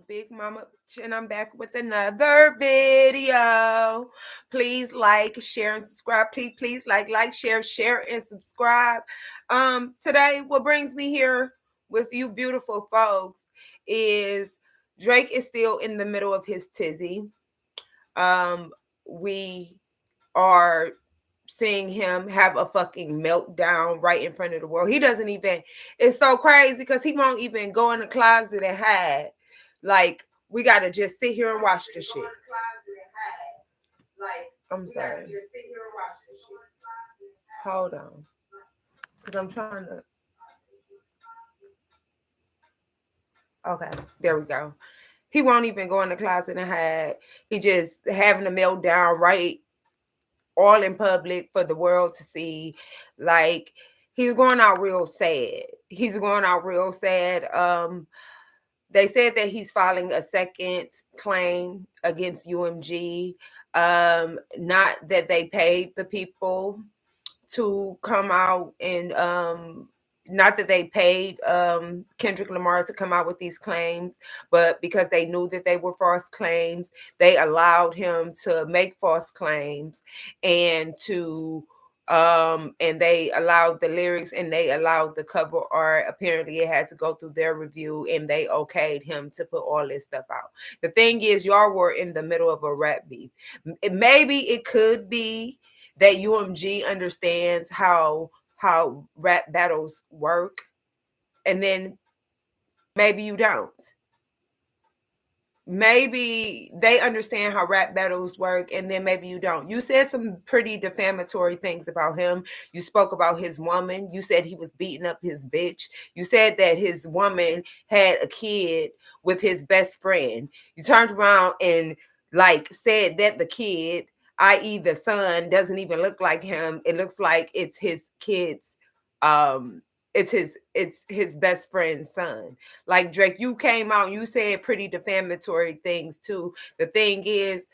Big Mama, and I'm back with another video. Please like, share, and subscribe. Please like, share, and subscribe. Today, what brings me here with you beautiful folks is Drake is still in the middle of his tizzy. We are seeing him have a fucking meltdown right in front of the world. He doesn't even, it's so crazy because he won't even go in the closet and hide. Like, we gotta just sit here and watch the shit. I'm sorry. Hold on. Because I'm trying to. Okay, there we go. He won't even go in the closet and hide. He just having a meltdown right all in public for the world to see. Like, he's going out real sad. They said that he's filing a second claim against UMG. Not that they paid the people to come out and not that they paid Kendrick Lamar to come out with these claims, but because they knew that they were false claims, they allowed him to make false claims and they allowed the lyrics and they allowed the cover art. Apparently it had to go through their review and they okayed him to put all this stuff out. The thing is, y'all were in the middle of a rap beef. Maybe it could be that UMG understands how rap battles work, and then maybe you don't. Maybe they understand how rap battles work, and then maybe you don't. You said some pretty defamatory things about him. You spoke about his woman. You said he was beating up his bitch. You said that his woman had a kid with his best friend. You turned around and said that the kid, i.e. the son, doesn't even look like him. It looks like it's his kid's it's his best friend's son. Like, Drake, you came out and you said pretty defamatory things too. The thing is,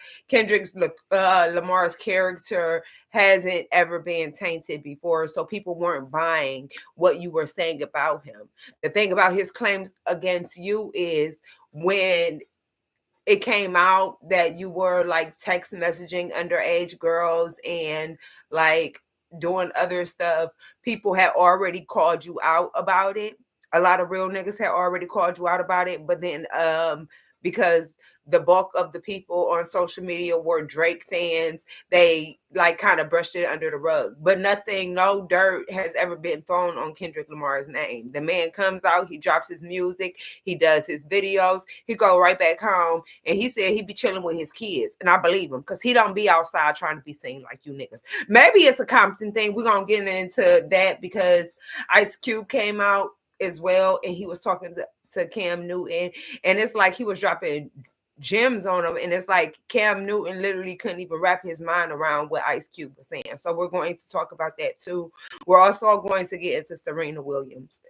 Lamar's character hasn't ever been tainted before, so people weren't buying what you were saying about him. The thing about his claims against you is when it came out that you were text messaging underage girls and doing other stuff, people had already called you out about it. A lot of real niggas had already called you out about it, but then because the bulk of the people on social media were Drake fans, they kind of brushed it under the rug. But no dirt has ever been thrown on Kendrick Lamar's name. The man comes out, he drops his music, he does his videos, he go right back home, and he said he be chilling with his kids. And I believe him, because he don't be outside trying to be seen like you niggas. Maybe it's a Compton thing. We're going to get into that because Ice Cube came out as well, and he was talking to Cam Newton, and it's like he was dropping gems on him, and it's like Cam Newton literally couldn't even wrap his mind around what Ice Cube was saying. So we're going to talk about that too. We're also going to get into Serena Williams.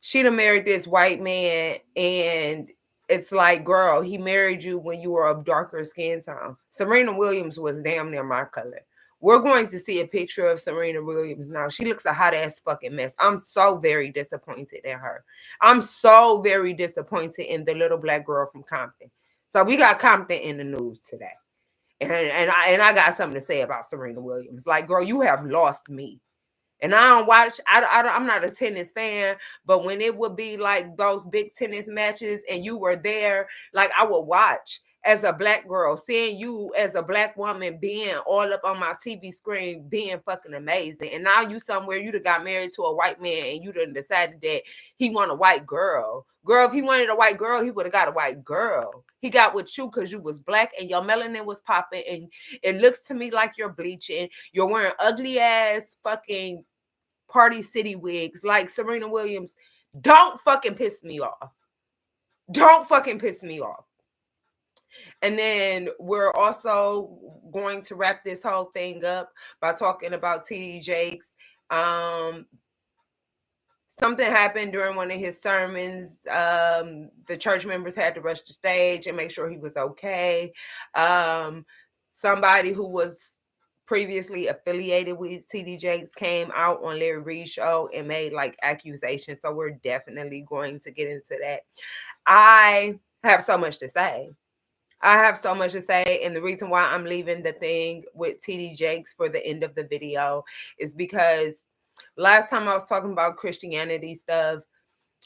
She done married this white man, and it's like, girl, he married you when you were of darker skin tone. Serena Williams was damn near my color. We're going to see a picture of Serena Williams now. She looks a hot ass fucking mess. I'm so very disappointed in her. I'm so very disappointed in the little black girl from Compton. So we got Compton in the news today. And I got something to say about Serena Williams. Girl, you have lost me. And I don't watch, I'm not a tennis fan, but when it would be those big tennis matches and you were there, I would watch as a black girl, seeing you as a black woman being all up on my TV screen, being fucking amazing. And now you somewhere, you done got married to a white man and you done decided that he want a white girl. Girl, if he wanted a white girl, he would have got a white girl. He got with you because you was black and your melanin was popping, and it looks to me like you're bleaching. You're wearing ugly ass fucking Party City wigs like Serena Williams. Don't fucking piss me off. Don't fucking piss me off. And then we're also going to wrap this whole thing up by talking about T.D Jakes. Something happened during one of his sermons. The church members had to rush the stage and make sure he was okay. Somebody who was previously affiliated with T.D Jakes came out on Larry Reid's show and made like accusations. So we're definitely going to get into that. I have so much to say. I have so much to say, and the reason why I'm leaving the thing with T.D Jakes for the end of the video is because last time I was talking about Christianity stuff,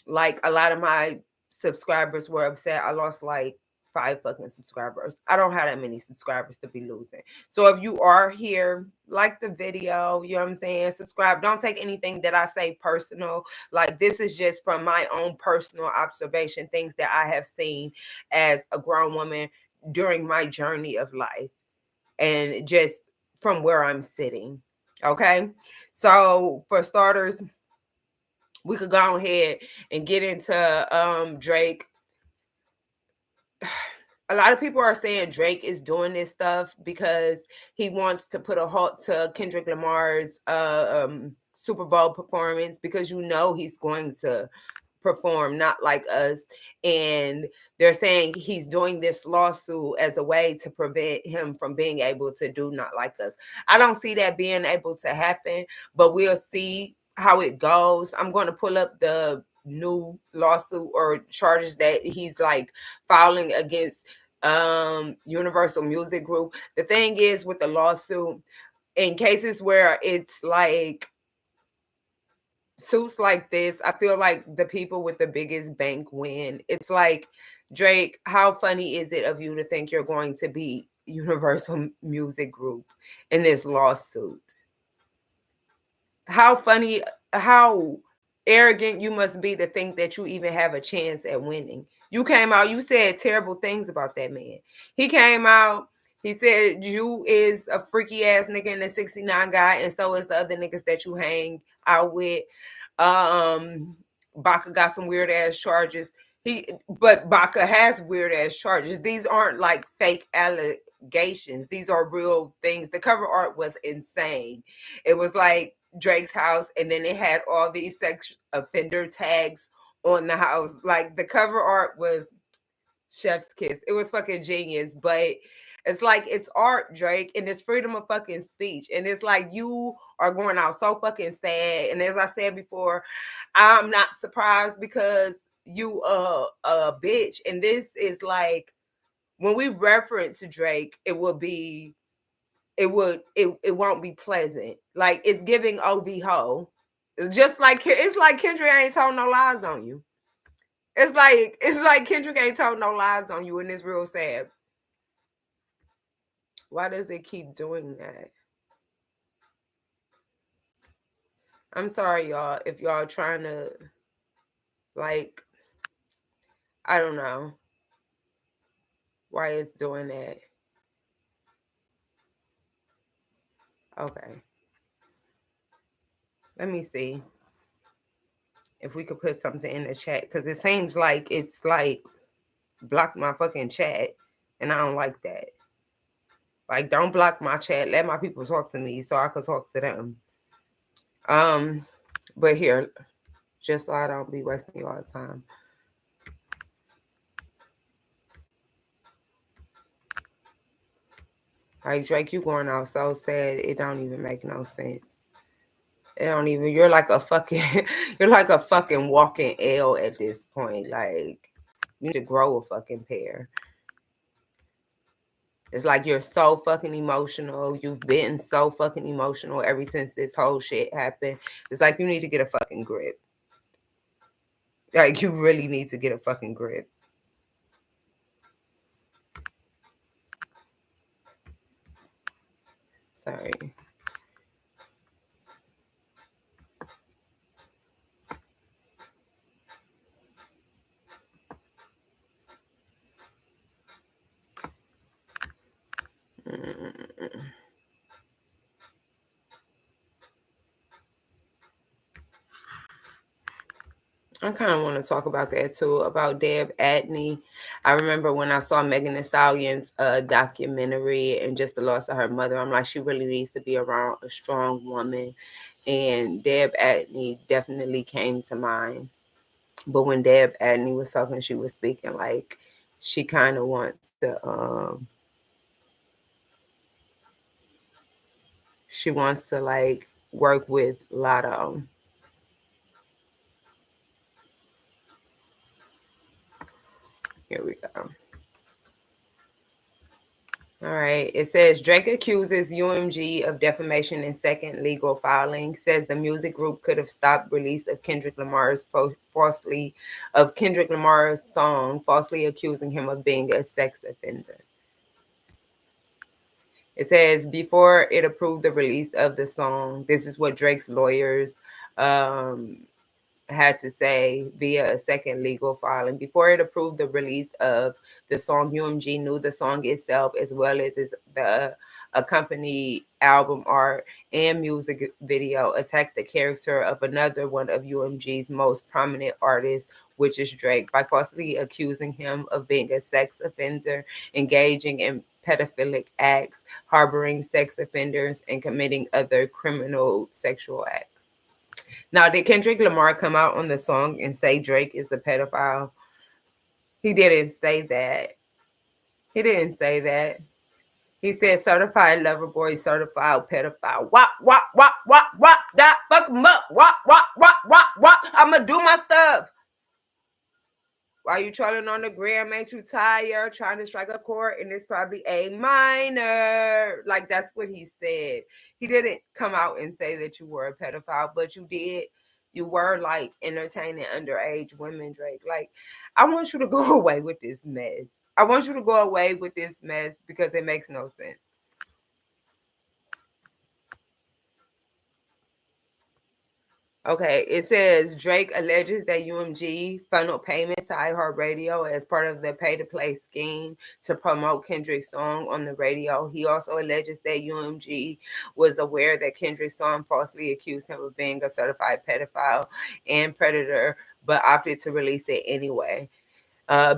like a lot of my subscribers were upset. I lost like 5 fucking subscribers. I don't have that many subscribers to be losing. So if you are here, like the video, you know what I'm saying? Subscribe. Don't take anything that I say personal. Like this is just from my own personal observation, things that I have seen as a grown woman during my journey of life and just from where I'm sitting. Okay. So for starters, we could go ahead and get into Drake. A lot of people are saying Drake is doing this stuff because he wants to put a halt to Kendrick Lamar's Super Bowl performance, because you know he's going to perform Not Like Us, and they're saying he's doing this lawsuit as a way to prevent him from being able to do Not Like Us. I don't see that being able to happen, but we'll see how it goes. I'm going to pull up the new lawsuit or charges that he's like filing against Universal Music Group. The thing is with the lawsuit, in cases where it's like suits like this, I feel like the people with the biggest bank win. It's like, Drake, how funny is it of you to think you're going to be Universal Music Group in this lawsuit? How funny, how arrogant you must be to think that you even have a chance at winning. You came out, you said terrible things about that man. He came out, he said you is a freaky ass nigga and a 69 guy, and so is the other niggas that you hang out with. Baca got some weird ass charges. But Baca has weird ass charges. These aren't like fake allegations. These are real things. The cover art was insane. It was like Drake's house, and then it had all these sex offender tags on the house. Like the cover art was chef's kiss. It was fucking genius, but it's like it's art, Drake, and it's freedom of fucking speech. And it's like you are going out so fucking sad. And as I said before, I'm not surprised because you a bitch. And this is like, when we reference Drake, it won't be pleasant. Like it's giving OV ho. Just like it's like Kendrick ain't told no lies on you. It's like Kendrick ain't told no lies on you, and it's real sad. Why does it keep doing that? I'm sorry, y'all, if y'all trying to, like, I don't know why it's doing that. Okay. Let me see if we could put something in the chat, because it seems like it's like blocked my fucking chat, and I don't like that. Like, don't block my chat. Let my people talk to me so I could talk to them. But here, just so I don't be wasting y'all time. Like, Drake, you going out so sad, it don't even make no sense. It don't even, you're like a fucking, you're like a fucking walking L at this point. Like, you need to grow a fucking pair. It's like you're so fucking emotional. You've been so fucking emotional ever since this whole shit happened. It's like you need to get a fucking grip. Like, you really need to get a fucking grip. Sorry. I kind of want to talk about that too, about Deb Atney. I remember when I saw Megan Thee Stallion's documentary and just the loss of her mother, I'm like, she really needs to be around a strong woman. And Deb Atney definitely came to mind. But when Deb Atney was talking, she was speaking like she kind of wants to she wants to like work with Lotto. Here we go. All right. It says Drake accuses UMG of defamation in second legal filing. Says the music group could have stopped release of Kendrick Lamar's song, falsely accusing him of being a sex offender. It says before it approved the release of the song, this is what Drake's lawyers um, had to say via a second legal filing. Before it approved the release of the song, UMG knew the song itself as well as the accompanied album art and music video attacked the character of another one of UMG's most prominent artists, which is Drake, by falsely accusing him of being a sex offender, engaging in pedophilic acts, harboring sex offenders, and committing other criminal sexual acts. Now, did Kendrick Lamar come out on the song and say Drake is a pedophile? He didn't say that. He didn't say that. He said certified lover boy, certified pedophile. Wop, wop, wop, wop, wop, that fuck him up. Wop, wop, wop, wop, wop. I'ma do my stuff. While you trolling on the gram, makes you tired, trying to strike a chord, and it's probably A minor. Like, that's what he said. He didn't come out and say that you were a pedophile, but you did. You were, like, entertaining underage women, Drake. Like, I want you to go away with this mess. I want you to go away with this mess because it makes no sense. Okay, it says Drake alleges that UMG funneled payments to iHeartRadio as part of the pay-to-play scheme to promote Kendrick's song on the radio. He also alleges that UMG was aware that Kendrick's song falsely accused him of being a certified pedophile and predator, but opted to release it anyway.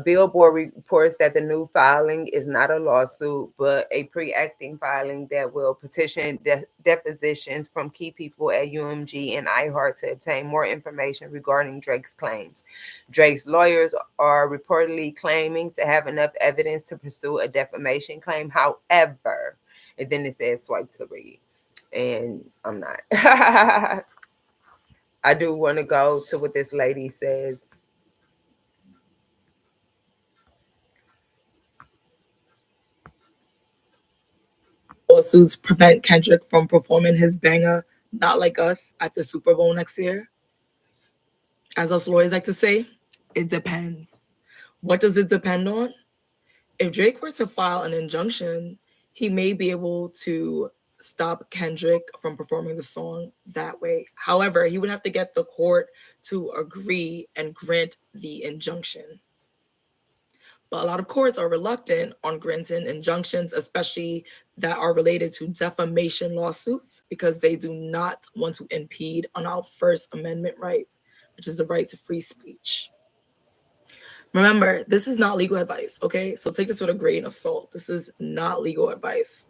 Billboard reports that the new filing is not a lawsuit, but a pre-acting filing that will petition depositions from key people at UMG and iHeart to obtain more information regarding Drake's claims. Drake's lawyers are reportedly claiming to have enough evidence to pursue a defamation claim. However, and then it says swipe to read, and I'm not. I do want to go to what this lady says. Lawsuits prevent Kendrick from performing his banger Not Like Us at the Super Bowl next year? As us lawyers like to say, it depends. What does it depend on? If Drake were to file an injunction, he may be able to stop Kendrick from performing the song that way. However, he would have to get the court to agree and grant the injunction. But a lot of courts are reluctant on granting injunctions, especially that are related to defamation lawsuits, because they do not want to impede on our First Amendment rights, which is the right to free speech. Remember, this is not legal advice, okay? So take this with a grain of salt. This is not legal advice.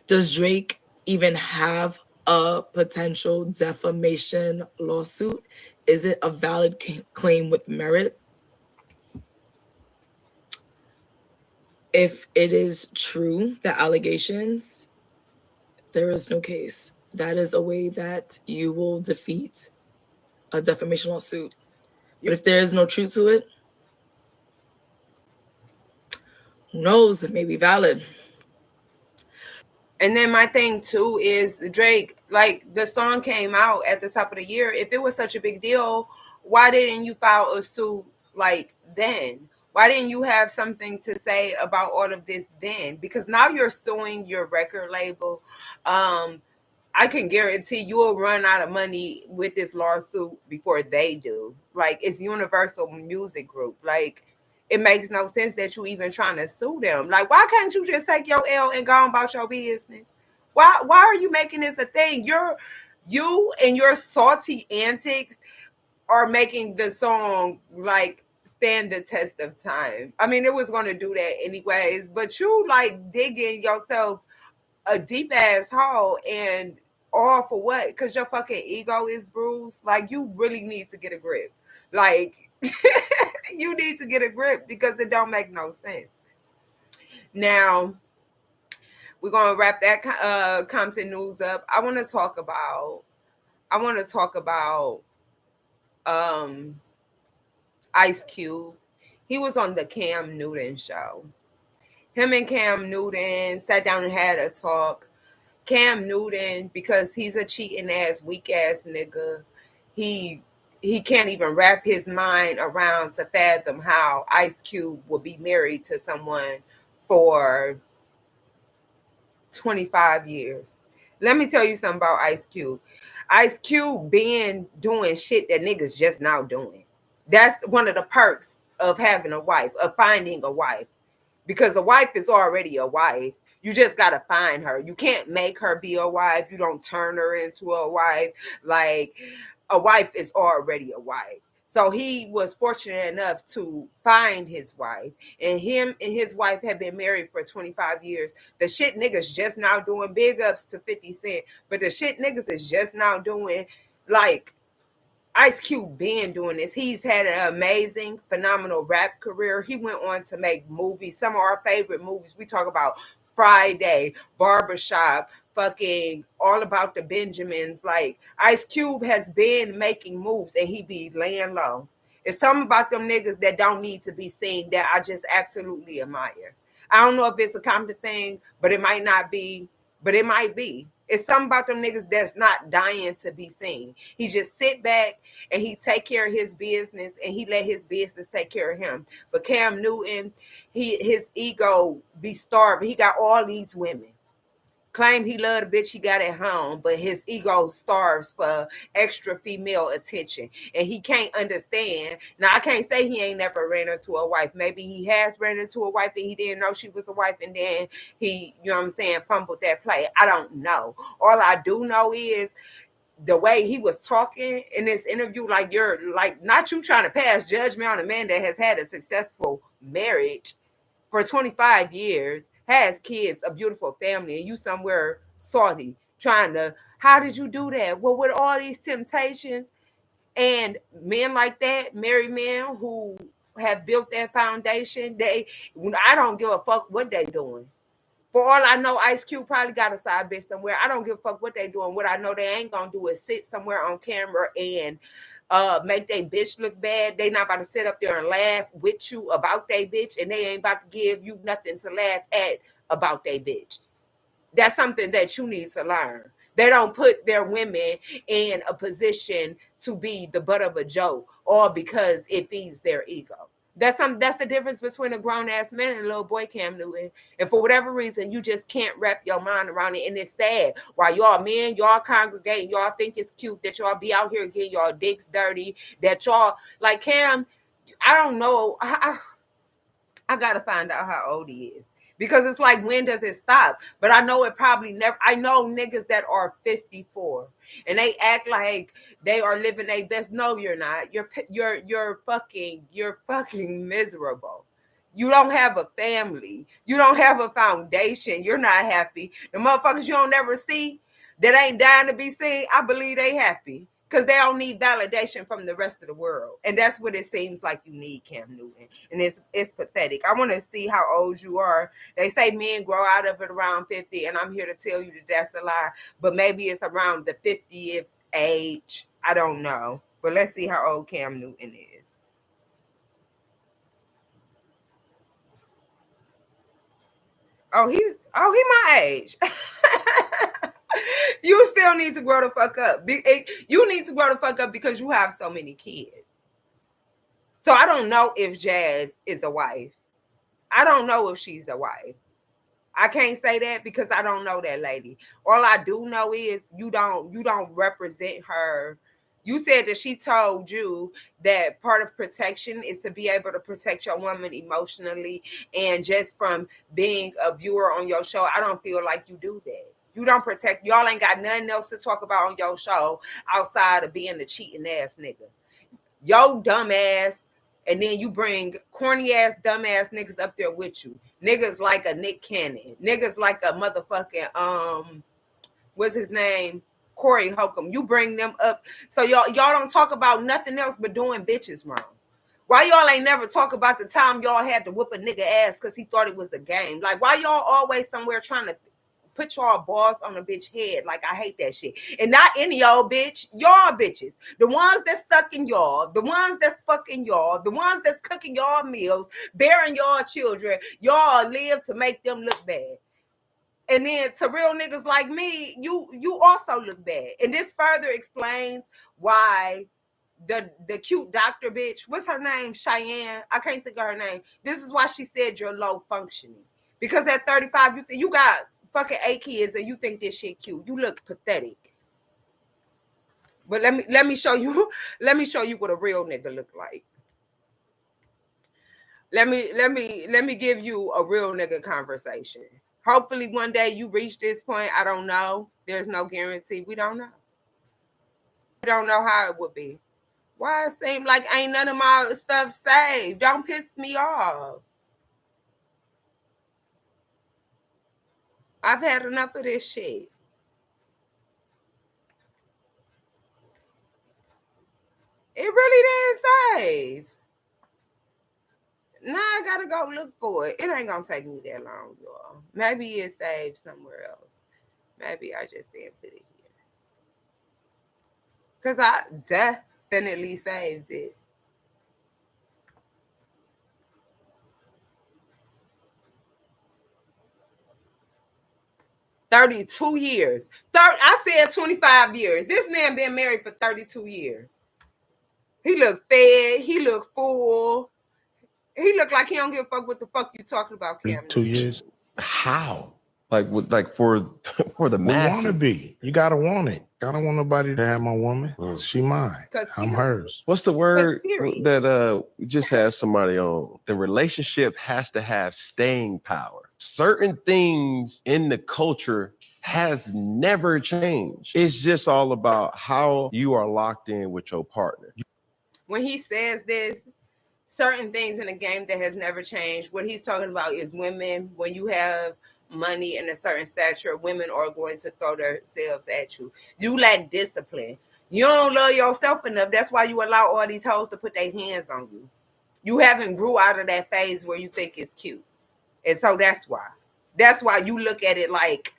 Does Drake even have a potential defamation lawsuit? Is it a valid claim with merit? If it is true, the allegations, there is no case. That is a way that you will defeat a defamation lawsuit. But if there is no truth to it, who knows? It may be valid. And then my thing too is Drake, like the song came out at the top of the year. If it was such a big deal, why didn't you file a suit like then? Why didn't you have something to say about all of this then? Because now you're suing your record label. I can guarantee you'll run out of money with this lawsuit before they do. Like, it's Universal Music Group. Like, it makes no sense that you even trying to sue them. Like, why can't you just take your L and go on about your business? Why are you making this a thing? You and your salty antics are making the song like stand the test of time. I mean, it was gonna do that anyways, but you like digging yourself a deep ass hole, and all for what? Because your fucking ego is bruised. Like, you really need to get a grip. Like, you need to get a grip because it don't make no sense. Now, We're gonna wrap that Compton news up. I want to talk about um Ice Cube. He was on the Cam Newton show. Him and Cam Newton sat down and had a talk. Cam Newton, because he's a cheating ass, weak ass nigga, he he can't even wrap his mind around to fathom how Ice Cube will be married to someone for 25 years. Let me tell you something about Ice Cube. Ice Cube been doing shit that niggas just now doing. That's one of the perks of having a wife, of finding a wife. Because a wife is already a wife. You just gotta find her. You can't make her be a wife. You don't turn her into a wife. Like, a wife is already a wife. So he was fortunate enough to find his wife, and him and his wife have been married for 25 years. The shit niggas just now doing, big ups to 50 Cent, but the shit niggas is just now doing, like, Ice Cube been doing this. He's had an amazing, phenomenal rap career. He went on to make movies. Some of our favorite movies. We talk about Friday, Barbershop, fucking All About the Benjamins. Like, Ice Cube has been making moves and he be laying low. It's something about them niggas that don't need to be seen that I just absolutely admire. I don't know if it's a common thing, but it might not be, but it might be. It's something about them niggas that's not dying to be seen. He just sit back and he take care of his business and he let his business take care of him. But Cam Newton, his ego be starving. He got all these women. Claim he love the bitch he got at home, but his ego starves for extra female attention. And he can't understand. Now, I can't say he ain't never ran into a wife. Maybe he has ran into a wife and he didn't know she was a wife, and then he, you know what I'm saying, fumbled that play. I don't know. All I do know is the way he was talking in this interview, like, you're like, not you trying to pass judgment on a man that has had a successful marriage for 25 years, has kids, a beautiful family, and you somewhere salty trying to, how did you do that? Well, with all these temptations, and men like that, married men who have built that foundation, I don't give a fuck what they doing. For all I know, Ice Cube probably got a side bitch somewhere. I don't give a fuck what they doing. What I know they ain't gonna do is sit somewhere on camera and make they bitch look bad. They not about to sit up there and laugh with you about they bitch, and they ain't about to give you nothing to laugh at about they bitch. That's something that you need to learn. They don't put their women in a position to be the butt of a joke, or because it feeds their ego. That's the difference between a grown ass man and a little boy, Cam Newton. And for whatever reason, you just can't wrap your mind around it. And it's sad. While y'all men, y'all congregate, y'all think it's cute that y'all be out here getting y'all dicks dirty, that y'all, like Cam, I don't know. I gotta find out how old he is. Because it's like, when does it stop? But I know it probably never. I know niggas that are 54 and they act like they are living their best. No, you're not. You're fucking miserable. You don't have a family. You don't have a foundation. You're not happy. The motherfuckers you don't ever see that ain't dying to be seen, I believe they happy. Because they don't need validation from the rest of the world. And that's what it seems like you need, Cam Newton. And it's pathetic. I want to see how old you are. They say men grow out of it around 50, and I'm here to tell you that that's a lie. But maybe it's around the 50th age. I don't know. But let's see how old Cam Newton is. He my age. You still need to grow the fuck up. You need to grow the fuck up because you have so many kids. So I don't know if Jazz is a wife. I don't know if she's a wife. I can't say that because I don't know that lady. All I do know is you don't represent her. You said that she told you that part of protection is to be able to protect your woman emotionally, and just from being a viewer on your show, I don't feel like you do that. You don't protect. Y'all ain't got nothing else to talk about on your show outside of being the cheating ass nigga. Yo dumb ass, and then you bring corny ass dumb ass niggas up there with you. Niggas like a Nick Cannon. Niggas like a motherfucking what's his name? Corey Holcomb. You bring them up. So y'all don't talk about nothing else but doing bitches wrong. Why y'all ain't never talk about the time y'all had to whoop a nigga ass because he thought it was a game? Like, why y'all always somewhere trying to put y'all balls on a bitch head. Like, I hate that shit. And not any old bitch, y'all bitches. The ones that's sucking y'all, the ones that's fucking y'all, the ones that's cooking y'all meals, bearing y'all children. Y'all live to make them look bad. And then to real niggas like me, you also look bad. And this further explains why the cute doctor bitch, what's her name? Cheyenne. I can't think of her name. This is why she said you're low functioning. Because at 35, you got fucking 8 kids and you think this shit cute. You look pathetic. But let me show you what a real nigga look like. Let me give you a real nigga conversation. Hopefully one day you reach this point. I don't know. There's no guarantee. We don't know. We don't know how it would be. Why it seem like ain't none of my stuff saved? Don't piss me off. I've had enough of this shit. It really didn't save. Now I gotta go look for it. It ain't gonna take me that long, y'all. Maybe it saved somewhere else. Maybe I just didn't put it here. Because I definitely saved it. $32 years. I said 25 years. This man been married for 32 years. He look fed. He look full. He look like he don't give a fuck what the fuck you talking about, Cam. 2 years. How? Like for the masses. We want to be. You gotta want it. I don't want nobody to have my woman. She mine. I'm hers. What's the word that we just had somebody on? The relationship has to have staying power. Certain things in the culture has never changed. It's just all about how you are locked in with your partner. When he says this, certain things in the game that has never changed, what he's talking about is women. When you have money and a certain stature, women are going to throw themselves at you. You lack discipline. You don't love yourself enough. That's why you allow all these hoes to put their hands on you. You haven't grew out of that phase where you think it's cute. And so that's why. That's why you look at it like,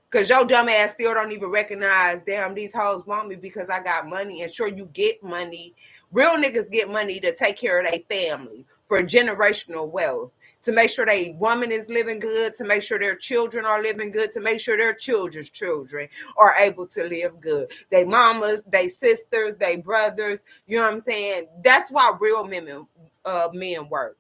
because your dumb ass still don't even recognize, damn, these hoes want me because I got money. And sure, you get money. Real niggas get money to take care of their family, for generational wealth, to make sure their woman is living good, to make sure their children are living good, to make sure their children's children are able to live good. They mamas, they sisters, they brothers, you know what I'm saying? That's why real men work.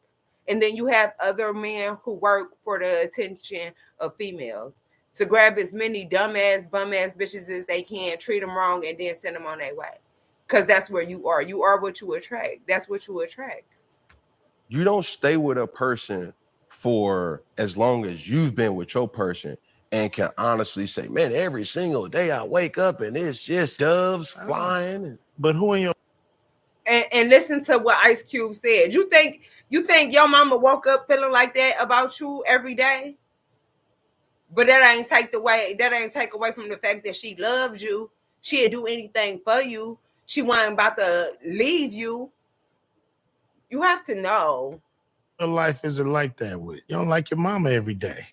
And then you have other men who work for the attention of females, to grab as many dumbass, bum-ass bitches as they can, treat them wrong, and then send them on their way. Because that's where you are. You are what you attract. That's what you attract. You don't stay with a person for as long as you've been with your person and can honestly say, man, every single day I wake up and it's just doves flying. But who in your... And listen to what Ice Cube said. You think your mama woke up feeling like that about you every day? But that ain't take away from the fact that she loves you. She'd do anything for you. She wasn't about to leave you. You have to know. Your life isn't like that with. You don't like your mama every day.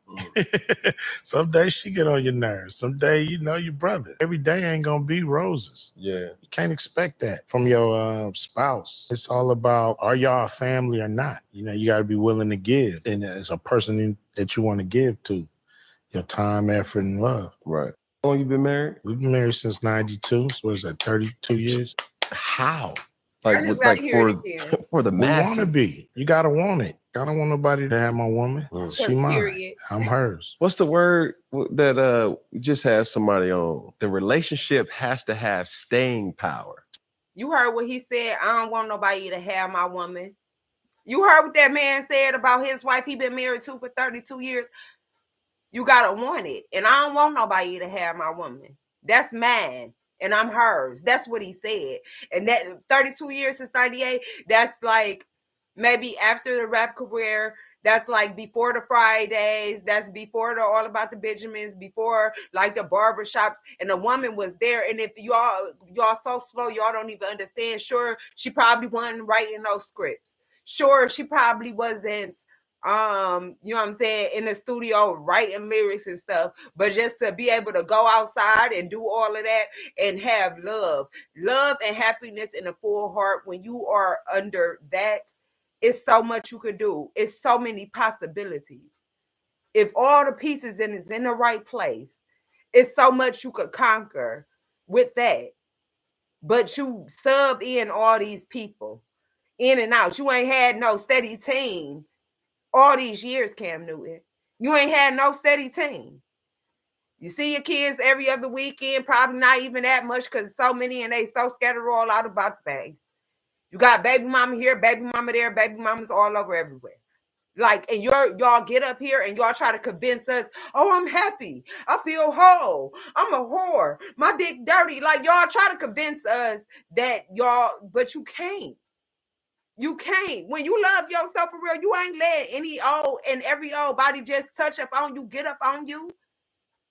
Some days she get on your nerves. Some day, your brother. Every day ain't gonna be roses. Yeah. You can't expect that from your spouse. It's all about, are y'all a family or not? You gotta be willing to give. And as a person that you want to give to, your time, effort, and love. Right. How long you been married? We've been married since 92. So what is that, 32 years? How? For the masses. We want to be. You gotta want it. I don't want nobody to have my woman. She mine. I'm hers. What's the word that we just had somebody on? The relationship has to have staying power. You heard what he said. I don't want nobody to have my woman. You heard what that man said about his wife he been married to for 32 years. You gotta want it. And I don't want nobody to have my woman. That's mine. And I'm hers. That's what he said. And that 32 years since 98, that's like maybe after the rap career. That's like before the Fridays. That's before the All About the Benjamins, before like the barbershops. And the woman was there. And if y'all so slow, y'all don't even understand. Sure, she probably wasn't writing those scripts. Sure, she probably wasn't You know what I'm saying, in the studio writing lyrics and stuff, but just to be able to go outside and do all of that and have love and happiness in a full heart when you are under that, it's so much you could do. It's so many possibilities. If all the pieces is in the right place, it's so much you could conquer with that. But you sub in all these people in and out. You ain't had no steady team all these years, Cam Newton. You ain't had no steady team. You see your kids every other weekend, probably not even that much because so many and they so scattered all out about the things. You got baby mama here, baby mama there, baby mamas all over everywhere. Like, and y'all get up here and y'all try to convince us, oh, I'm happy. I feel whole. I'm a whore. My dick dirty. Like, y'all try to convince us that y'all, but you can't. You can't. When you love yourself for real, you ain't let any old and every old body just touch up on you, get up on you.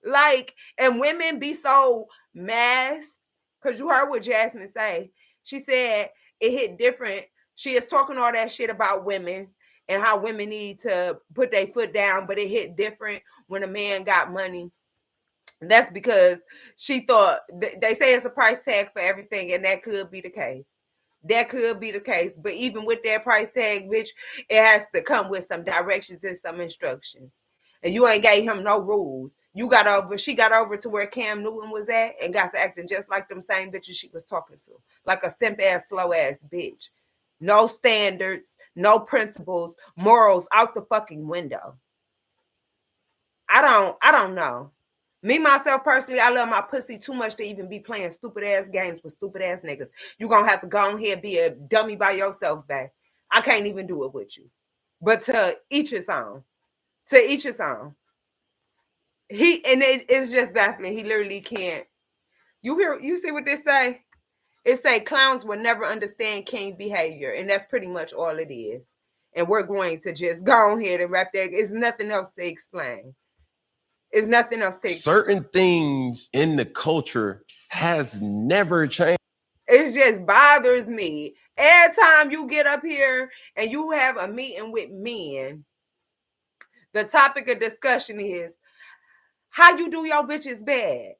Like, and women be so masked. Because you heard what Jasmine say. She said it hit different. She is talking all that shit about women and how women need to put their foot down, but it hit different when a man got money. That's because she thought, they say it's a price tag for everything, and that could be the case. That could be the case. But even with that price tag, bitch, it has to come with some directions and some instructions. And you ain't gave him no rules. She got over to where Cam Newton was at and got to acting just like them same bitches she was talking to. Like a simp ass, slow ass bitch. No standards, no principles, morals out the fucking window. I don't know. Me, myself, personally, I love my pussy too much to even be playing stupid ass games with stupid ass niggas. You gonna have to go on here and be a dummy by yourself, babe. I can't even do it with you. But to each his own. To each his own. It's just baffling. He literally can't. You see what this say? It say clowns will never understand king behavior, and that's pretty much all it is. And we're going to just go ahead and wrap that. It's nothing else to explain. It's nothing else to explain. Certain things in the culture has never changed. It just bothers me. Every time you get up here and you have a meeting with men, the topic of discussion is how you do your bitches bad.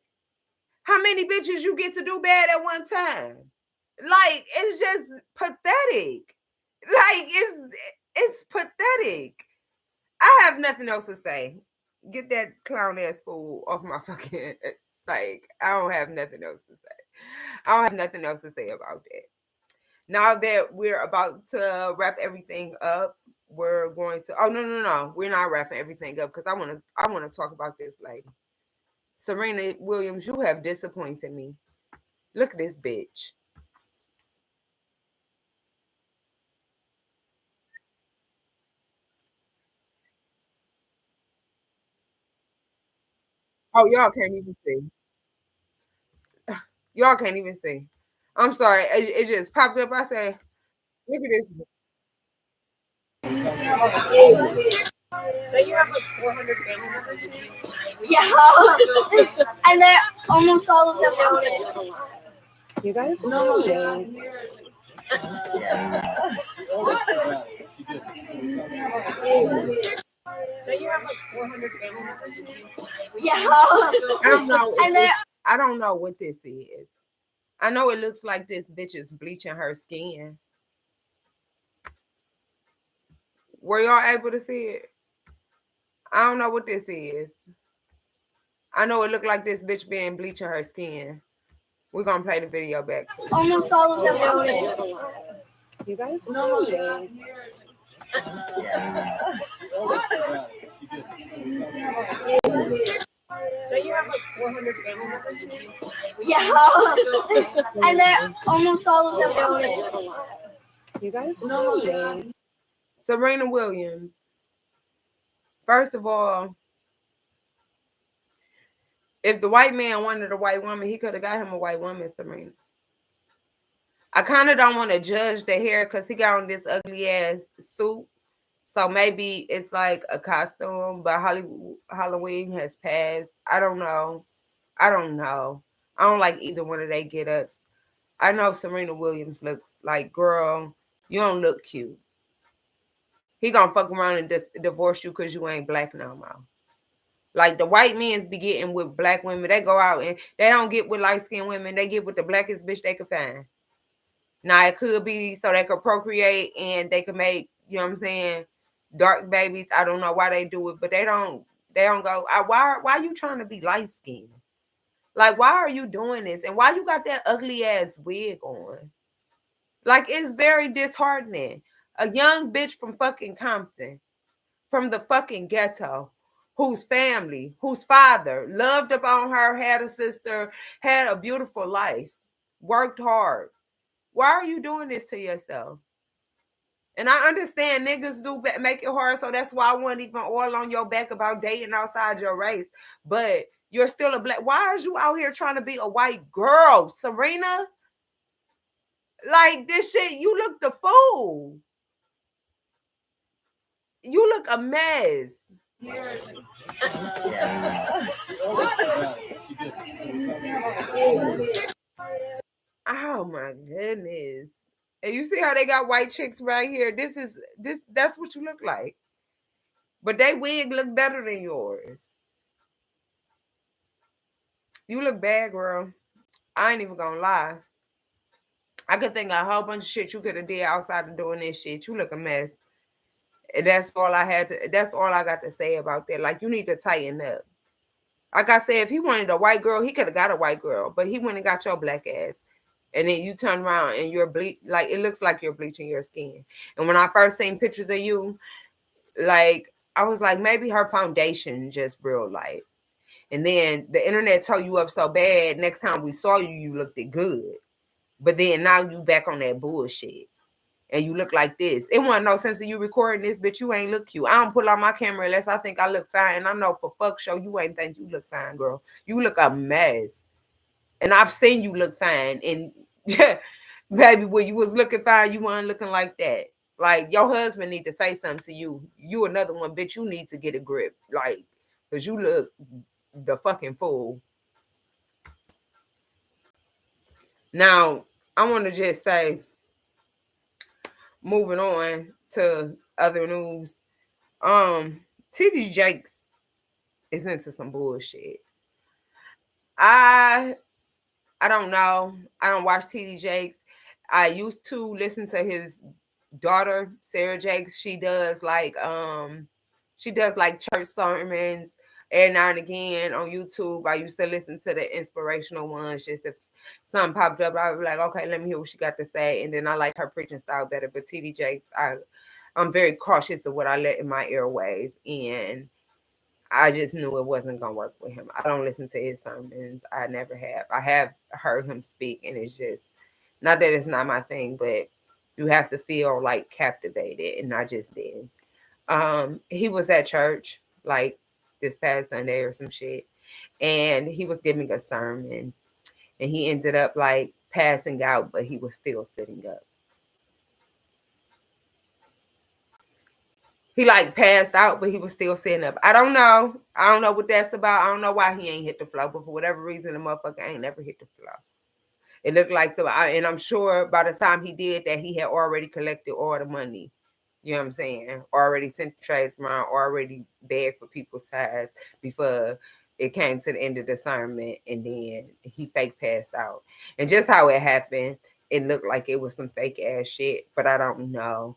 How many bitches you get to do bad at one time? Like, it's just pathetic. Like, it's pathetic. I have nothing else to say. Get that clown ass fool off my fucking, like, I don't have nothing else to say. I don't have nothing else to say about that. Now that we're about to wrap everything up, we're going to, oh no, we're not wrapping everything up because I want to talk about this lady. Serena Williams, you have disappointed me. Look at this bitch. Oh, y'all can't even see. Y'all can't even see. I'm sorry. It just popped up. I said, look at this. Don't you have like 400 family members? Yeah. And they're almost all of them mountains. You guys know this. Don't you have like 400 family members? Yeah. I don't know. I don't know what this is. I know it looks like this bitch is bleaching her skin. Were y'all able to see it? I don't know what this is. I know it looked like this bitch being bleaching her skin. We're gonna play the video back. Almost all of them mountains. You guys know this. Don't you have like 400 family members? Yeah. And they're almost all of them mountains. You guys know this. Serena Williams. First of all, if the white man wanted a white woman, he could have got him a white woman, Serena. I kind of don't want to judge the hair because he got on this ugly ass suit. So maybe it's like a costume, but Halloween has passed. I don't know. I don't like either one of their get-ups. I know Serena Williams looks like, girl, you don't look cute. He gonna fuck around and divorce you because you ain't black no more. Like the white men's be getting with black women. They go out and they don't get with light skinned women. They get with the blackest bitch they could find. Now it could be so they could procreate and they could make, you know what I'm saying, dark babies. I don't know why they do it, but they don't go. Why are you trying to be light skinned? Like, why are you doing this? And why you got that ugly ass wig on? Like, it's very disheartening. A young bitch from fucking Compton, from the fucking ghetto, whose family, whose father loved upon her, had a sister, had a beautiful life, worked hard. Why are you doing this to yourself? And I understand niggas do make it hard, so that's why I wasn't even all on your back about dating outside your race. But you're still a black. Why is you out here trying to be a white girl, Serena? Like this shit, you look the fool. You look a mess. Oh my goodness. And you see how they got white chicks right here? That's what you look like. But they wig look better than yours. You look bad, girl. I ain't even gonna lie. I could think of a whole bunch of shit you could have did outside of doing this shit. You look a mess. And that's all I got to say about that. Like, you need to tighten up. Like I said, if he wanted a white girl, he could have got a white girl. But he went and got your black ass. And then you turn around and you're like, it looks like you're bleaching your skin. And when I first seen pictures of you, like, I was like, maybe her foundation just real light. And then the internet tore you up so bad. Next time we saw you, you looked it good. But then now you back on that bullshit. And you look like this. It wasn't no sense of you recording this, but you ain't look cute. I don't pull out my camera unless I think I look fine. And I know for fuck show, you ain't think you look fine, girl. You look a mess. And I've seen you look fine. And baby, when you was looking fine, you weren't looking like that. Like, your husband need to say something to you. You another one, bitch, you need to get a grip. Like, because you look the fucking fool. Now, I want to just say, moving on to other news, T.D Jakes is into some bullshit. I don't know. I don't watch T.D Jakes. I used to listen to his daughter, Sarah Jakes. She does like church sermons every now and again on YouTube. I used to listen to the inspirational ones. Just if something popped up, I would be like, okay, let me hear what she got to say. And then I like her preaching style better. But T.D Jakes, I'm very cautious of what I let in my airways. And I just knew it wasn't going to work with him. I don't listen to his sermons. I never have. I have heard him speak, and it's just, not that it's not my thing, but you have to feel like captivated, and I just did. He was at church like this past Sunday or some shit, and he was giving a sermon, and he ended up like passing out, but he was still sitting up. He like passed out, but he was still sitting up. I don't know. I don't know what that's about. I don't know why he ain't hit the floor, but for whatever reason, the motherfucker ain't never hit the floor. It looked like so, and I'm sure by the time he did that, he had already collected all the money. You know what I'm saying? Already sent the trades around, already begged for people's sides before it came to the end of the sermon, and then he fake passed out. And just how it happened, it looked like it was some fake ass shit, but I don't know.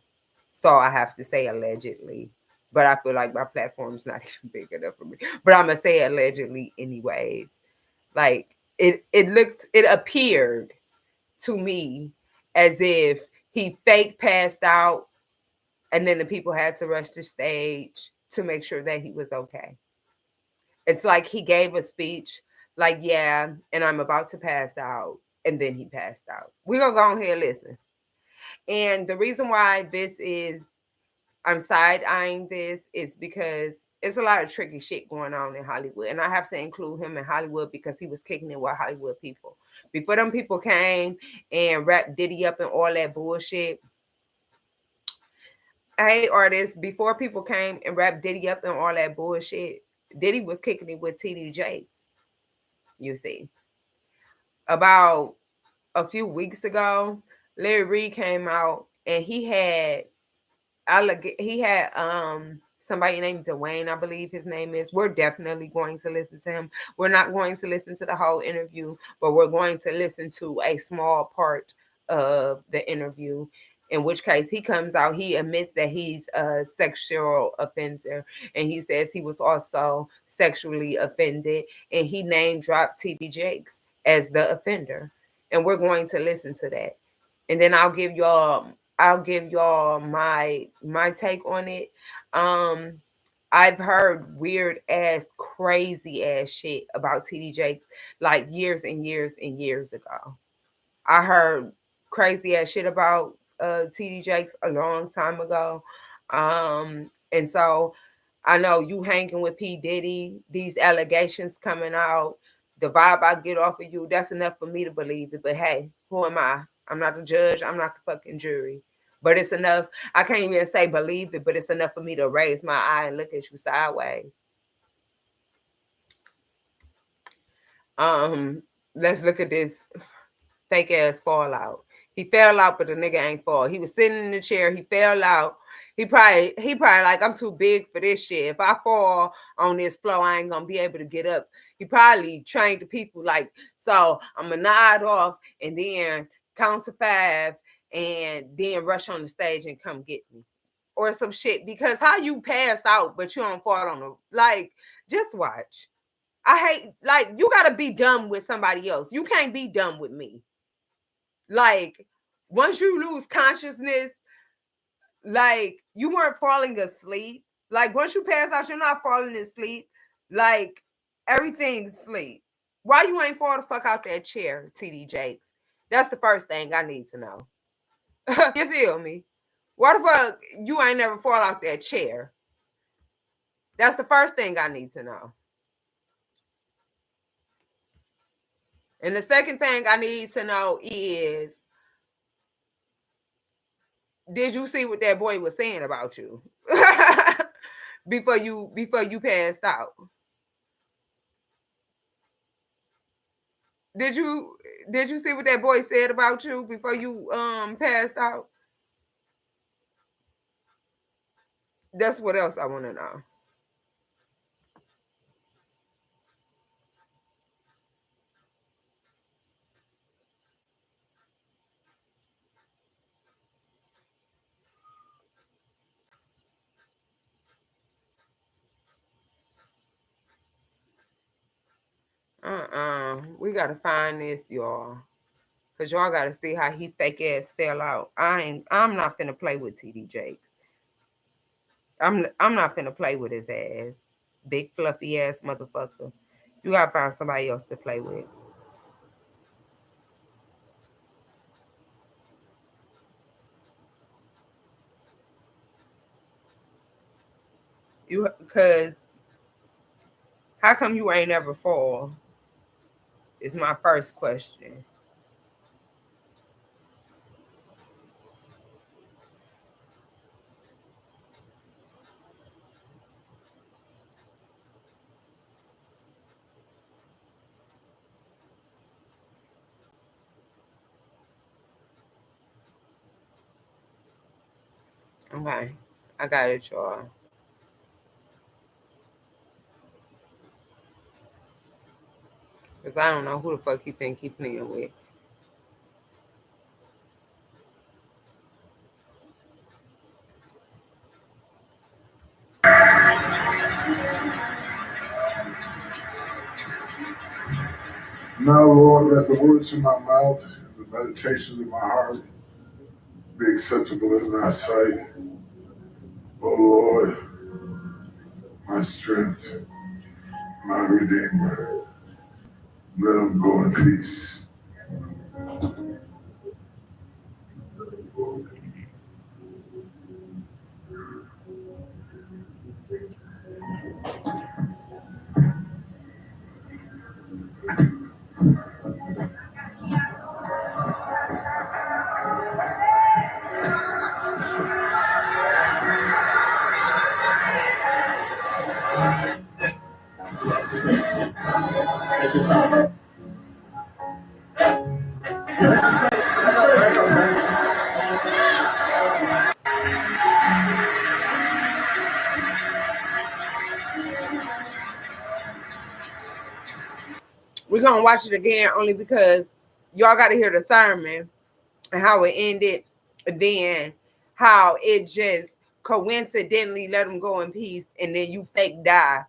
So I have to say allegedly. But I feel like my platform's not even big enough for me. But I'm gonna say allegedly anyways. Like it appeared to me as if he fake passed out and then the people had to rush the stage to make sure that he was okay. It's like he gave a speech like, yeah, and I'm about to pass out. And then he passed out. We're gonna go ahead and listen. And the reason why I'm side-eyeing this is because it's a lot of tricky shit going on in Hollywood. And I have to include him in Hollywood because he was kicking it with Hollywood people. Before them people came and wrapped Diddy up and all that bullshit. Hey, artists, before people came and wrapped Diddy up and all that bullshit, Diddy was kicking it with T.D Jakes. You see. About a few weeks ago, Larry Reid came out and he had he had somebody named Dwayne, I believe his name is. We're definitely going to listen to him. We're not going to listen to the whole interview, but we're going to listen to a small part of the interview. In which case he comes out, he admits that he's a sexual offender, and he says he was also sexually offended, and he name dropped T.D Jakes as the offender. And we're going to listen to that. And then I'll give y'all my take on it. I've heard weird ass, crazy ass shit about T.D Jakes like years and years and years ago. I heard crazy ass shit about T.D Jakes a long time ago. And so I know you hanging with P. Diddy, these allegations coming out, the vibe I get off of you, that's enough for me to believe it. But hey, who am I? I'm not the judge. I'm not the fucking jury. But it's enough. I can't even say believe it, but it's enough for me to raise my eye and look at you sideways. Let's look at this fake ass fallout. He fell out, but the nigga ain't fall. He was sitting in the chair. He fell out. He probably like, I'm too big for this shit. If I fall on this floor, I ain't gonna be able to get up. He probably trained the people like, so I'm gonna nod off and then count to 5 and then rush on the stage and come get me. Or some shit. Because how you pass out, but you don't fall on the, like, just watch. I hate, like, you gotta be dumb with somebody else. You can't be dumb with me. Like, once you lose consciousness, like, you weren't falling asleep. Like, once you pass out, you're not falling asleep. Like, everything's sleep. Why you ain't fall the fuck out that chair, T.D Jakes? That's the first thing I need to know. You feel me? Why the fuck you ain't never fall out that chair? That's the first thing I need to know. And the second thing I need to know is, did you see what that boy was saying about you before you passed out? Did you see what that boy said about you before you passed out? That's what else I want to know. We gotta find this, y'all. Cause y'all gotta see how he fake ass fell out. I'm not finna play with T.D Jakes. I'm not finna play with his ass. Big fluffy ass motherfucker. You gotta find somebody else to play with. Cause how come you ain't ever fall? Is my first question. Okay, I got it, y'all. Cause I don't know who the fuck he think he playing with. Now, Lord, let the words of my mouth and the meditations of my heart be acceptable in thy sight. O Lord, my strength, my redeemer. Let them go in peace. Take your time. gonna watch it again only because y'all got to hear the sermon and how it ended, and then how it just coincidentally let him go in peace, and then you fake die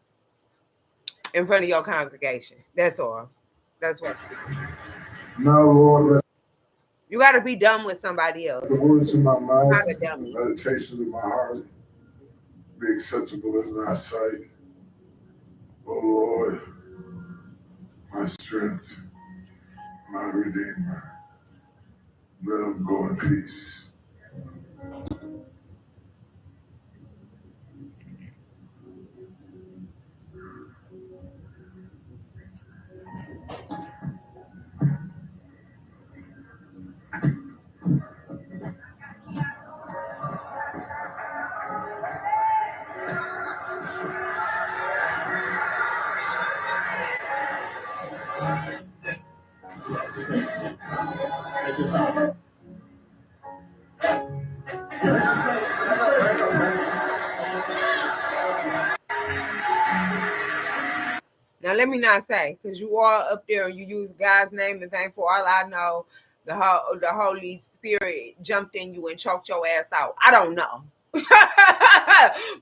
in front of your congregation. That's all. That's what. Now, Lord, let You got to be done with somebody else. the words of my mouth Not a and the dummy. meditations of my heart be acceptable in thy sight. O Lord, my strength, my redeemer. Let them go in peace. Now let me not say, because you all up there and you use God's name in vain. For all I know, the Holy Spirit jumped in you and choked your ass out. I don't know.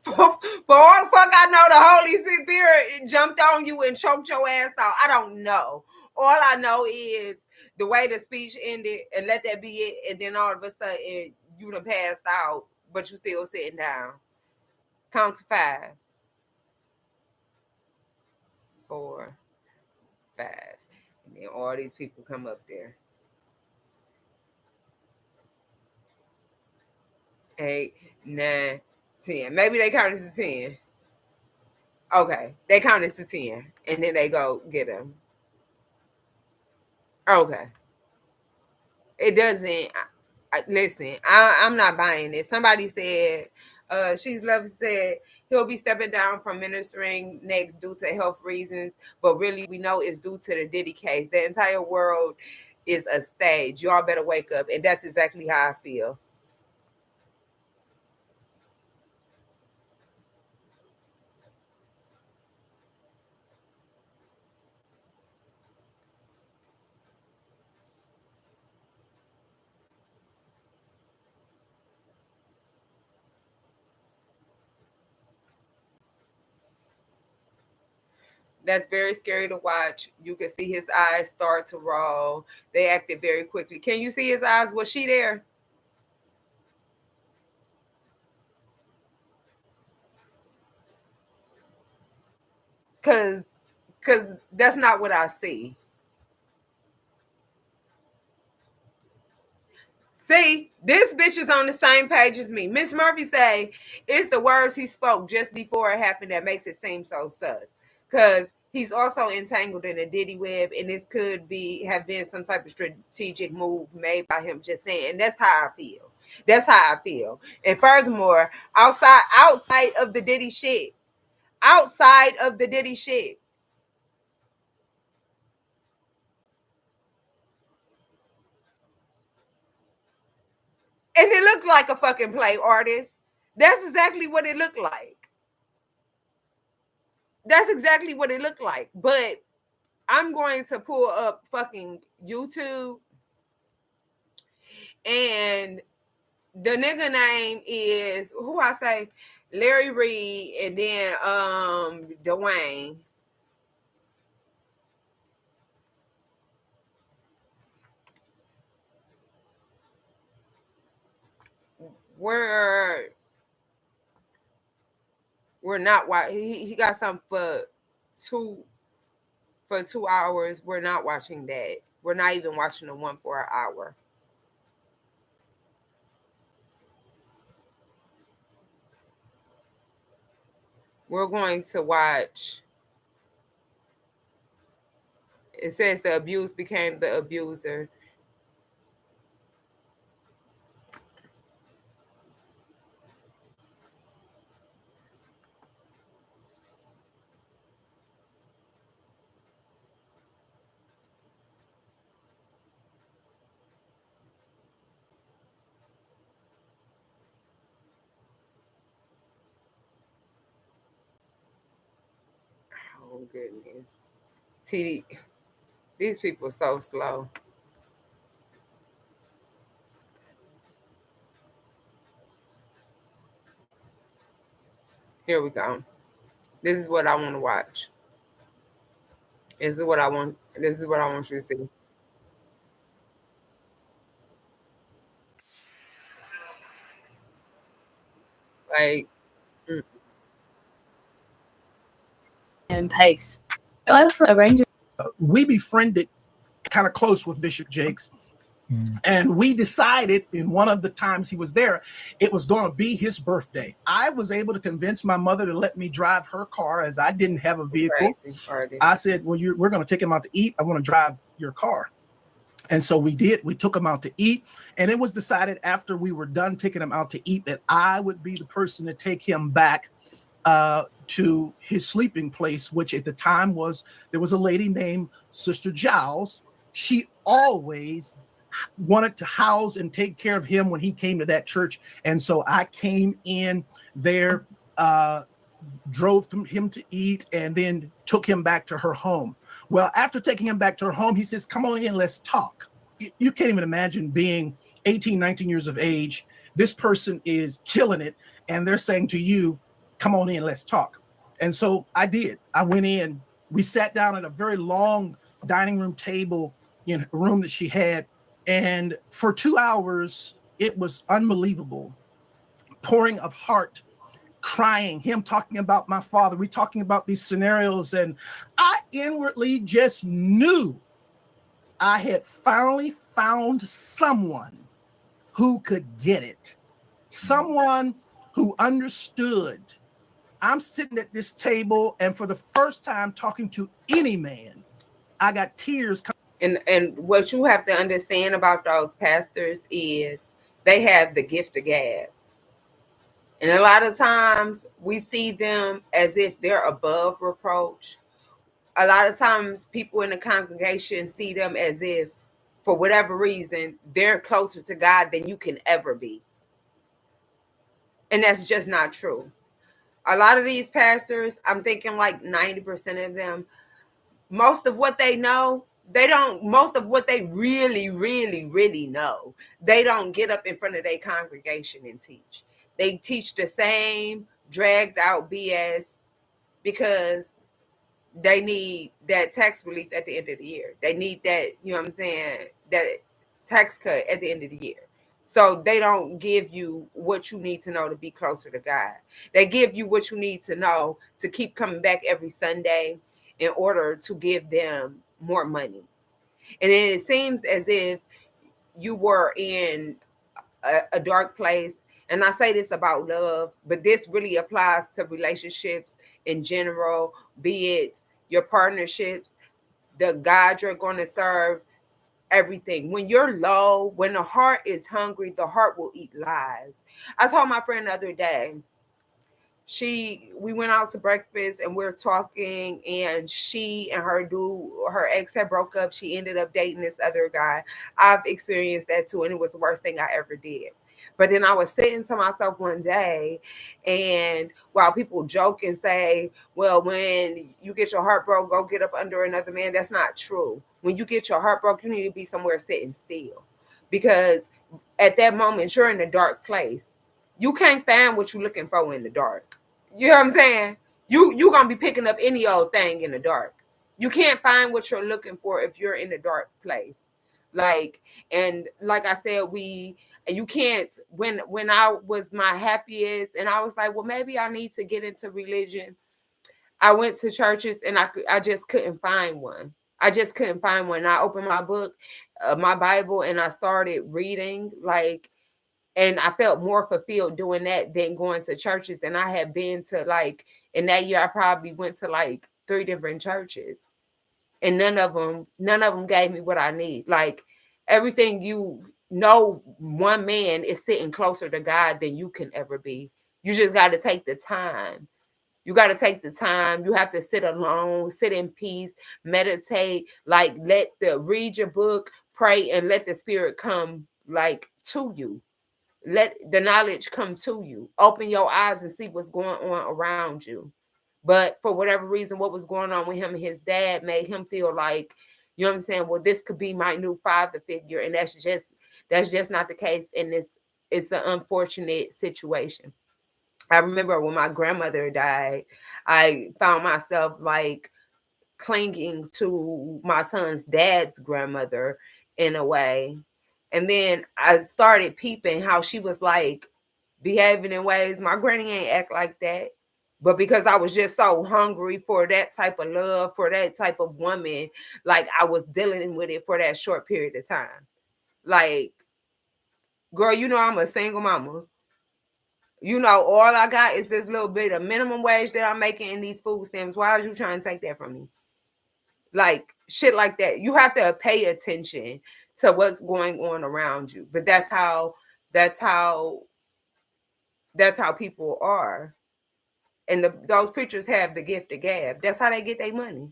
for all the fuck I know, the Holy Spirit jumped on you and choked your ass out. I don't know. All I know is the way the speech ended, and let that be it. And then all of a sudden, you done passed out, but you still sitting down. Count to 5. 4, 5. And then all these people come up there. 8, 9, 10. Maybe they counted to 10. Okay. They counted to 10. And then they go get them. Okay. It doesn't. Listen, I'm not buying it. Somebody said, She's Love said, he'll be stepping down from ministering next due to health reasons. But really, we know it's due to the Diddy case. The entire world is a stage. Y'all better wake up. And that's exactly how I feel. That's very scary to watch. You can see his eyes start to roll. They acted very quickly. Can you see his eyes? Was she there? Cause that's not what I see. See, this bitch is on the same page as me. Miss Murphy say it's the words he spoke just before it happened that makes it seem so sus. Cause he's also entangled in a Diddy web, and this could have been some type of strategic move made by him just saying. And that's how I feel. That's how I feel. And furthermore, outside of the Diddy shit, outside of the Diddy shit, and it looked like a fucking play artist. That's exactly what it looked like. That's exactly what it looked like. But I'm going to pull up fucking YouTube, and the nigga name is who I say, Larry Reed, and then Dwayne. We're not watching. He got something for 2 hours. We're not watching that. We're not even watching the one for an hour. We're going to watch. It says the abuse became the abuser. Oh goodness. TD. These people so slow. Here we go. This is what I want to watch. This is what I want. This is what I want you to see. Like, mm, And pace. I for a ranger. We befriended kind of close with Bishop Jakes. And we decided in one of the times he was there, it was going to be his birthday. I was able to convince my mother to let me drive her car as I didn't have a vehicle. I said, well, we're going to take him out to eat. I want to drive your car. And so we did. We took him out to eat. And it was decided after we were done taking him out to eat that I would be the person to take him back to his sleeping place, which at the time there was a lady named Sister Giles. She always wanted to house and take care of him when he came to that church. And so I came in there, drove him to eat, and then took him back to her home. Well, after taking him back to her home, he says, come on in, let's talk. You can't even imagine being 18, 19 years of age. This person is killing it. And they're saying to you, come on in, let's talk. And so I did. I went in. We sat down at a very long dining room table in a room that she had. And for 2 hours, it was unbelievable. Pouring of heart, crying, him talking about my father. We talking about these scenarios. And I inwardly just knew I had finally found someone who could get it. Someone who understood. I'm sitting at this table, and for the first time talking to any man, I got tears coming. And what you have to understand about those pastors is they have the gift of gab. And a lot of times we see them as if they're above reproach. A lot of times people in the congregation see them as if, for whatever reason, they're closer to God than you can ever be. And that's just not true. A lot of these pastors, I'm thinking like 90% of them, most of what they know, most of what they really, really, really know, they don't get up in front of their congregation and teach. They teach the same dragged out BS because they need that tax relief at the end of the year. They need that, you know what I'm saying, that tax cut at the end of the year. So they don't give you what you need to know to be closer to God. They give you what you need to know to keep coming back every Sunday in order to give them more money. And it seems as if you were in a dark place. And I say this about love, but this really applies to relationships in general, be it your partnerships, the God you're going to serve, everything. When you're low, when the heart is hungry, the heart will eat lies. I told my friend the other day, we went out to breakfast and we're talking, and she and her ex had broke up. She ended up dating this other guy. I've experienced that too, and it was the worst thing I ever did. But then I was sitting to myself one day, and while people joke and say, well, when you get your heart broke, go get up under another man, that's not true. When you get your heart broke, you need to be somewhere sitting still, because at that moment you're in a dark place. You can't find what you're looking for in the dark. You know what I'm saying? You gonna be picking up any old thing in the dark. You can't find what you're looking for if you're in a dark place. And like I said, you can't. When I was my happiest, and I was like, well, maybe I need to get into religion. I went to churches and I just couldn't find one. I just couldn't find one. I opened my book, my Bible, and I started reading and I felt more fulfilled doing that than going to churches. And I had been to in that year, I probably went to 3 different churches, and none of them gave me what I need. Everything one man is sitting closer to God than you can ever be. You just got to take the time. You got to take the time. You have to sit alone, sit in peace, meditate, read your book, pray, and let the Spirit come to you. Let the knowledge come to you. Open your eyes and see what's going on around you. But for whatever reason, what was going on with him and his dad made him feel like You know what I'm saying? Well, this could be my new father figure, and that's just not the case, and it's an unfortunate situation. I remember when my grandmother died, I found myself like clinging to my son's dad's grandmother in a way. And then I started peeping how she was like behaving in ways my granny ain't act like that. But because I was just so hungry for that type of love, for that type of woman, like I was dealing with it for that short period of time. Like, girl, you know I'm a single mama. You know, all I got is this little bit of minimum wage that I'm making in these food stamps. Why are you trying to take that from me? Like shit like that. You have to pay attention to what's going on around you. But that's how people are. And those preachers have the gift of gab. That's how they get their money.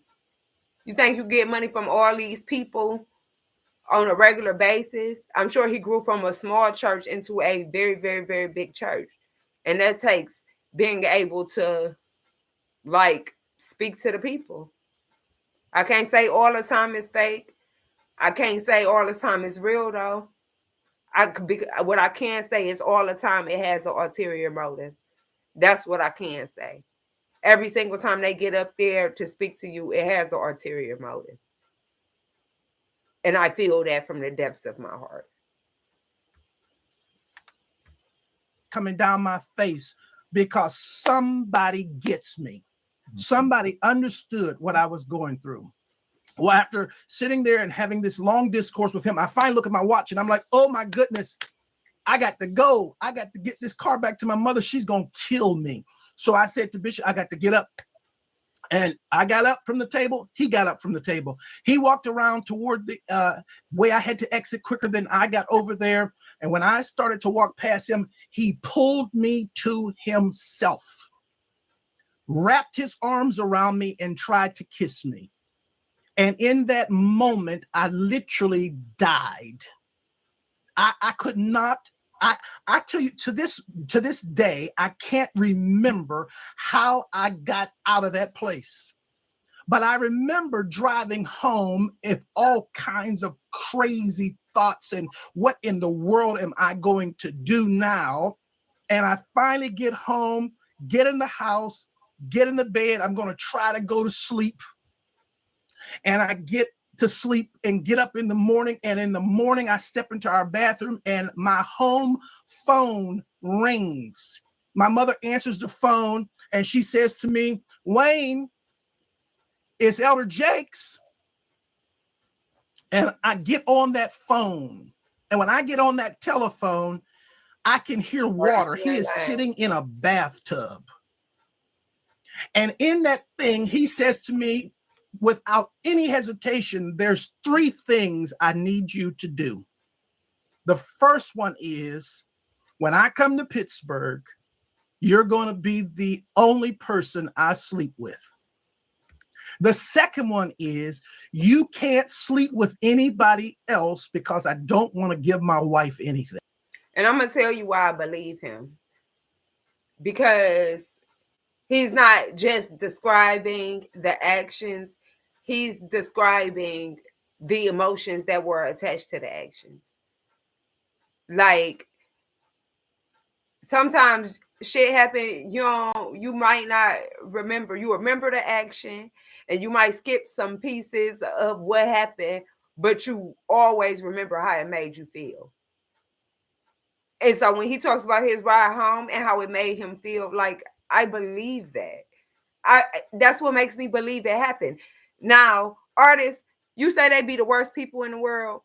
You think you get money from all these people on a regular basis? I'm sure he grew from a small church into a very, very, very big church. And that takes being able to like speak to the people. I can't say all the time it's fake. I can't say all the time it's real though. What I can say is all the time it has an ulterior motive. That's what I can say. Every single time they get up there to speak to you, it has an ulterior motive. And I feel that from the depths of my heart. Coming down my face because somebody gets me. Somebody understood what I was going through. Well, after sitting there and having this long discourse with him, I finally look at my watch and I'm like, oh my goodness, I got to go. I got to get this car back to my mother. She's going to kill me. So I said to Bishop, I got to get up. And I got up from the table. He got up from the table. He walked around toward the way I had to exit quicker than I got over there. And when I started to walk past him, he pulled me to himself, wrapped his arms around me and tried to kiss me. And in that moment, I literally died. I could not. I tell you, to this day, I can't remember how I got out of that place. But I remember driving home with all kinds of crazy thoughts and what in the world am I going to do now? And I finally get home, get in the house, get in the bed. I'm going to try to go to sleep. And I get to sleep and get up in the morning. And in the morning, I step into our bathroom and my home phone rings. My mother answers the phone and she says to me, Wayne, it's Elder Jakes. And I get on that phone. And when I get on that telephone, I can hear water. He is sitting in a bathtub. And in that thing, he says to me, without any hesitation, there's 3 things I need you to do. The first one is when I come to Pittsburgh, you're going to be the only person I sleep with. The second one is you can't sleep with anybody else because I don't want to give my wife anything. And I'm going to tell you why I believe him. Because he's not just describing the actions. He's describing the emotions that were attached to the actions. Like, sometimes shit happen, you might not remember. You remember the action and you might skip some pieces of what happened, but you always remember how it made you feel. And so when he talks about his ride home and how it made him feel, like, I believe that. That's what makes me believe it happened. Now, artists, you say they be the worst people in the world.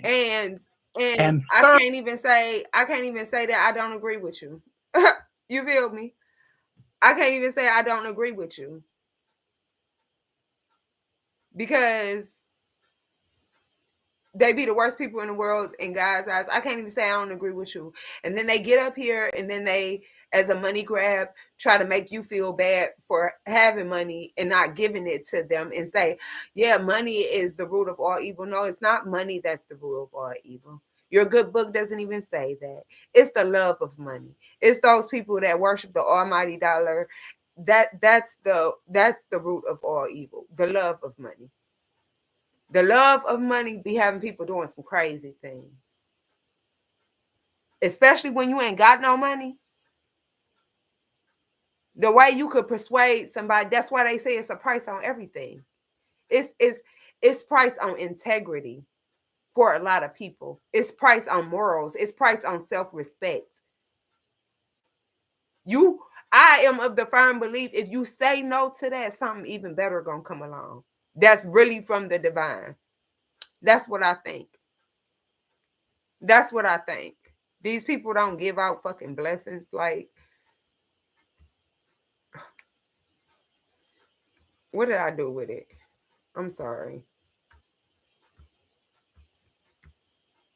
And I can't even say that I don't agree with you. You feel me? I can't even say I don't agree with you. Because they be the worst people in the world in God's eyes. I can't even say I don't agree with you. And then they get up here and then they, as a money grab, try to make you feel bad for having money and not giving it to them and say, yeah, money is the root of all evil. No, it's not money that's the root of all evil. Your good book doesn't even say that. It's the love of money. It's those people that worship the almighty dollar that's the root of all evil. The love of money. The love of money be having people doing some crazy things. Especially when you ain't got no money. The way you could persuade somebody, that's why they say it's a price on everything. It's priced on integrity for a lot of people. It's priced on morals. It's priced on self-respect. I am of the firm belief if you say no to that, something even better gonna come along. That's really from the divine. That's what I think. That's what I think. These people don't give out fucking blessings. Like, what did I do with it? I'm sorry.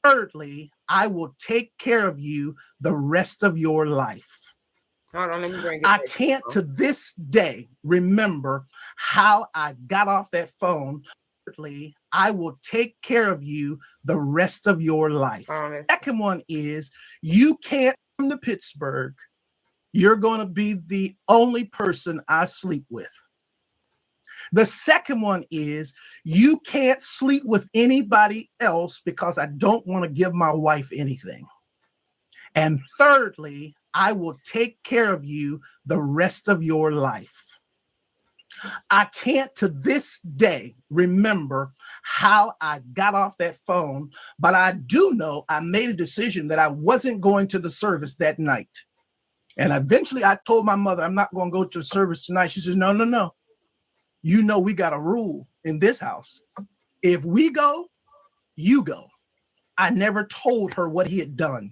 Thirdly, I will take care of you the rest of your life. Hold on, let me bring it I back can't down. to this day remember how I got off that phone. Thirdly, I will take care of you the rest of your life. Second one is you can't come to Pittsburgh. You're going to be the only person I sleep with. The second one is you can't sleep with anybody else because I don't want to give my wife anything. And thirdly, I will take care of you the rest of your life. I can't to this day remember how I got off that phone, but I do know I made a decision that I wasn't going to the service that night. And eventually I told my mother, I'm not going to go to the service tonight. She says, no. You know, we got a rule in this house. If we go, you go. I never told her what he had done.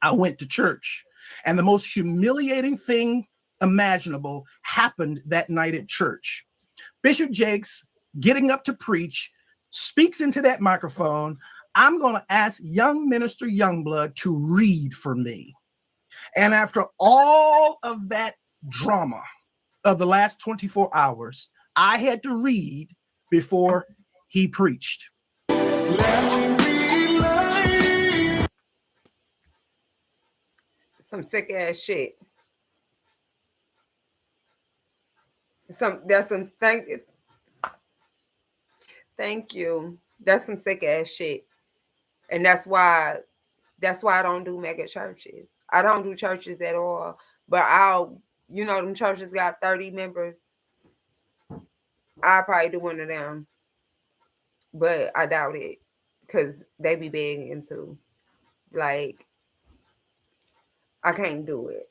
I went to church, and the most humiliating thing imaginable happened that night at church. Bishop Jakes, getting up to preach, speaks into that microphone. I'm going to ask young minister Youngblood to read for me. And after all of that drama of the last 24 hours, I had to read before he preached. Some sick ass shit. Thank you. That's some sick ass shit. And that's why I don't do mega churches. I don't do churches at all. But them churches got 30 members. I'll probably do one of them. But I doubt it. Because they be begging too. Like, I can't do it.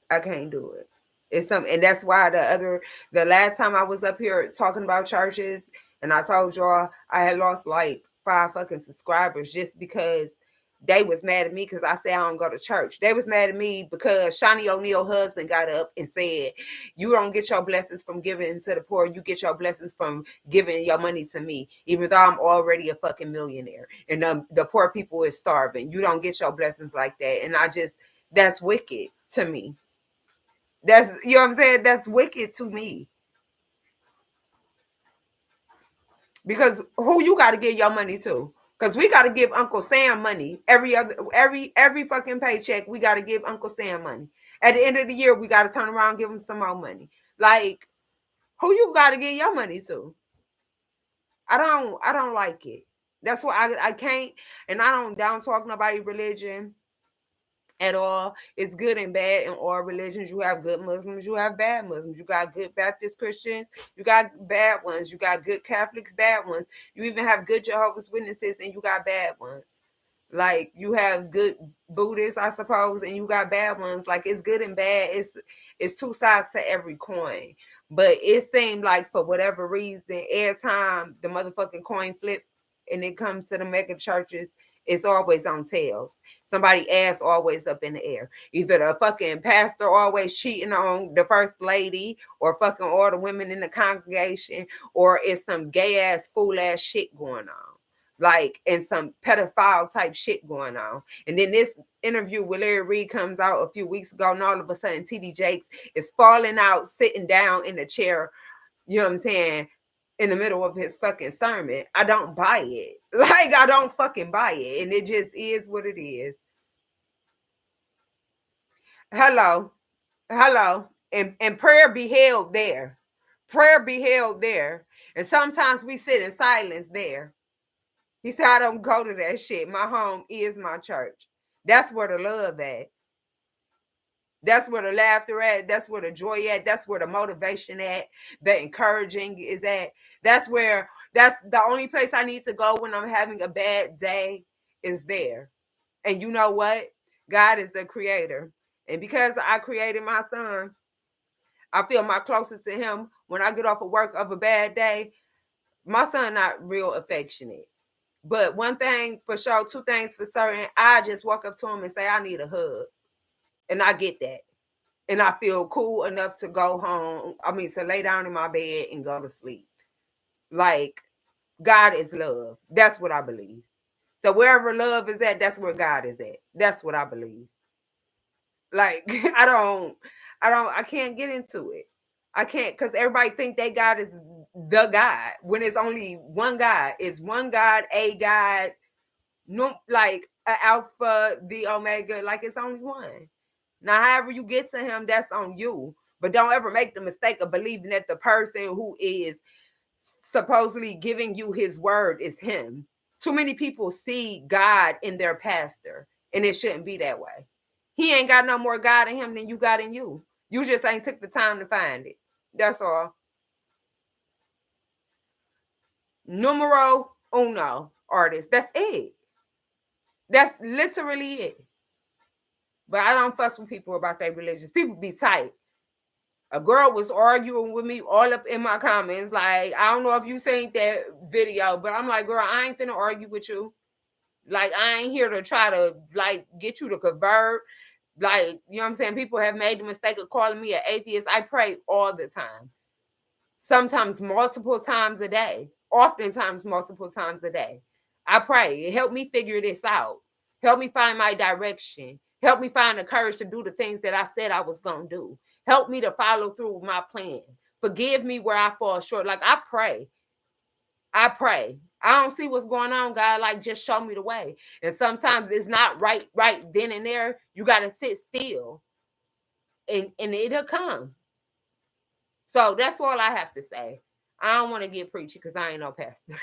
And that's why the last time I was up here talking about churches, and I told y'all I had lost like 5 fucking subscribers just because they was mad at me because I said I don't go to church. They was mad at me because Shawnee O'Neal's husband got up and said, you don't get your blessings from giving to the poor. You get your blessings from giving your money to me, even though I'm already a fucking millionaire. And the poor people is starving. You don't get your blessings like that. And that's wicked to me. That's, you know what I'm saying? That's wicked to me. Because who you got to give your money to? Because we got to give Uncle Sam money. Every fucking paycheck, we got to give Uncle Sam money. At the end of the year, we got to turn around and give him some more money. Like, who you got to give your money to? I don't like it. That's why I can't, and I don't down talk nobody religion at all. It's good and bad in all religions. You have good Muslims, you have bad Muslims. You got good Baptist Christians, you got bad ones. You got good Catholics, bad ones. You even have good Jehovah's Witnesses, and you got bad ones. Like, you have good Buddhists, I suppose, and you got bad ones. Like, it's good and bad. It's two sides to every coin. But it seemed like for whatever reason, every time the motherfucking coin flip and it comes to the mega churches, it's always on tails. Somebody ass always up in the air. Either the fucking pastor always cheating on the first lady, or fucking all the women in the congregation, or it's some gay ass fool ass shit going on. Like, and some pedophile type shit going on. And then this interview with Larry Reed comes out a few weeks ago, and all of a sudden T.D. Jakes is falling out, sitting down in the chair, you know what I'm saying, in the middle of his fucking sermon. I don't buy it. Like, I don't fucking buy it. And it just is what it is. Hello. And prayer be held there. Prayer be held there. And sometimes we sit in silence there. He said, I don't go to that shit. My home is my church. That's where the love at. That's where the laughter at. That's where the joy at. That's where the motivation at. The encouraging is at. That's the only place I need to go when I'm having a bad day is there. And you know what? God is the creator. And because I created my son, I feel my closest to him when I get off of work of a bad day. My son not real affectionate. But one thing for sure, two things for certain, I just walk up to him and say, I need a hug. And I get that. And I feel cool enough to go home. I mean, to lay down in my bed and go to sleep. Like, God is love. That's what I believe. So wherever love is at, that's where God is at. That's what I believe. Like, I can't get into it. I can't, because everybody think they God is the God when it's only one God. It's one God, a God, no, like an Alpha, the Omega, like it's only one. Now, however you get to him, that's on you. But don't ever make the mistake of believing that the person who is supposedly giving you his word is him. Too many people see God in their pastor, and it shouldn't be that way. He ain't got no more God in him than you got in you. You just ain't took the time to find it. That's all. Numero uno artist. That's it. That's literally it. But I don't fuss with people about their religions. People be tight. A girl was arguing with me all up in my comments. Like, I don't know if you seen that video, but I'm like, girl, I ain't finna argue with you. Like, I ain't here to try to, like, get you to convert. Like, you know what I'm saying? People have made the mistake of calling me an atheist. I pray all the time. Sometimes multiple times a day. Oftentimes multiple times a day. I pray. It helped me figure this out. Help me find my direction. Help me find the courage to do the things that I said I was going to do. Help me to follow through with my plan. Forgive me where I fall short. Like, I pray. I pray. I don't see what's going on, God. Like, just show me the way. And sometimes it's not right then and there. You got to sit still. And it'll come. So that's all I have to say. I don't want to get preachy because I ain't no pastor.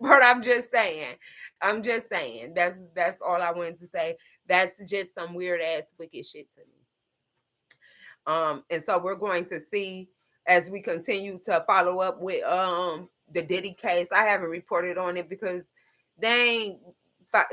But I'm just saying. That's all I wanted to say. That's just some weird ass wicked shit to me. And so we're going to see as we continue to follow up with the Diddy case. I haven't reported on it because they ain't,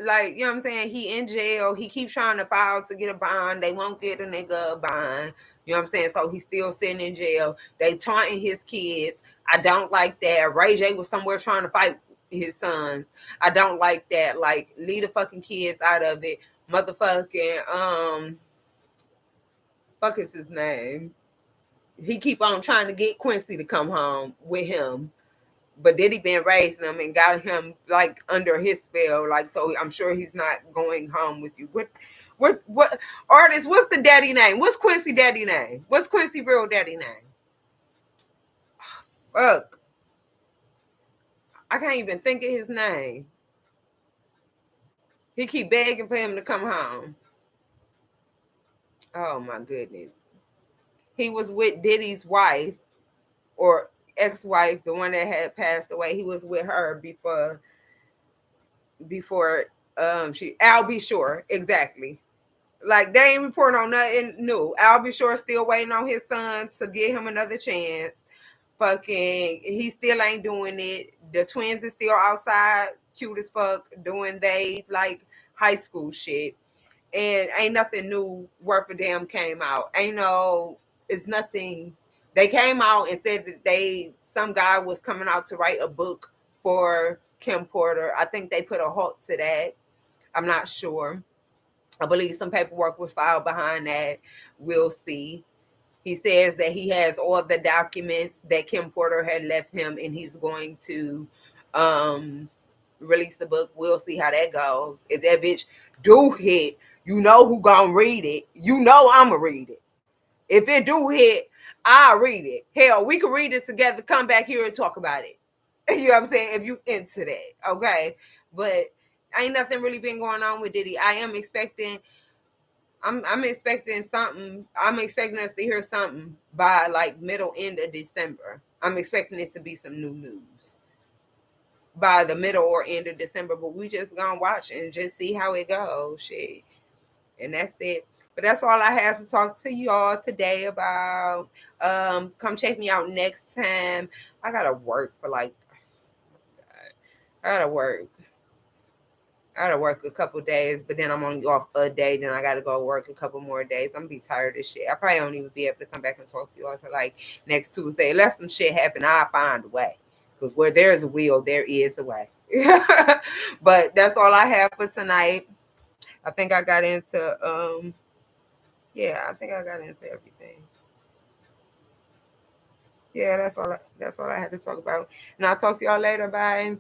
like, you know what I'm saying? He in jail. He keeps trying to file to get a bond. They won't get a nigga a bond. You know what I'm saying? So he's still sitting in jail. They taunting his kids. I don't like that. Ray J was somewhere trying to fight his sons. I don't like that. Like, leave the fucking kids out of it. Motherfucking, fuck is his name? He keep on trying to get Quincy to come home with him. But Diddy been raising him and got him like under his spell. Like, so I'm sure he's not going home with you. What artist, what's the daddy name? What's Quincy daddy name? What's Quincy real daddy name? Oh, fuck. I can't even think of his name. He keep begging for him to come home. Oh my goodness. He was with Diddy's wife or ex-wife, the one that had passed away. He was with her before Al B. Sure, exactly. Like, they ain't reporting on nothing new. Al B. Sure still waiting on his son to give him another chance. Fucking, he still ain't doing it. The twins is still outside, cute as fuck, doing they like high school shit. And ain't nothing new worth a damn came out. It's nothing. They came out and said that some guy was coming out to write a book for Kim Porter. I think they put a halt to that. I'm not sure. I believe some paperwork was filed behind that. We'll see. He says that he has all the documents that Kim Porter had left him, and he's going to release the book. We'll see how that goes. If that bitch do hit, you know who gonna read it. You know I'ma read it. If it do hit, I'll read it. Hell, we can read it together, come back here and talk about it. You know what I'm saying? If you into that, okay? But ain't nothing really been going on with Diddy. I am expecting I'm expecting something. I'm expecting us to hear something by like middle end of December. I'm expecting it to be some new news by the middle or end of December. But we just gonna watch and just see how it goes. Shit. And that's it. But that's all I have to talk to y'all today about. Come check me out next time. I gotta work for like I gotta work. I gotta work a couple days, but then I'm only off a day. Then I gotta go work a couple more days. I'm gonna be tired of shit. I probably don't even be able to come back and talk to you all till like next Tuesday. Unless some shit happen, I'll find a way. Because where there is a will, there is a way. But that's all I have for tonight. I think I got into yeah, I think I got into everything. Yeah, that's all I had to talk about. And I'll talk to y'all later. Bye.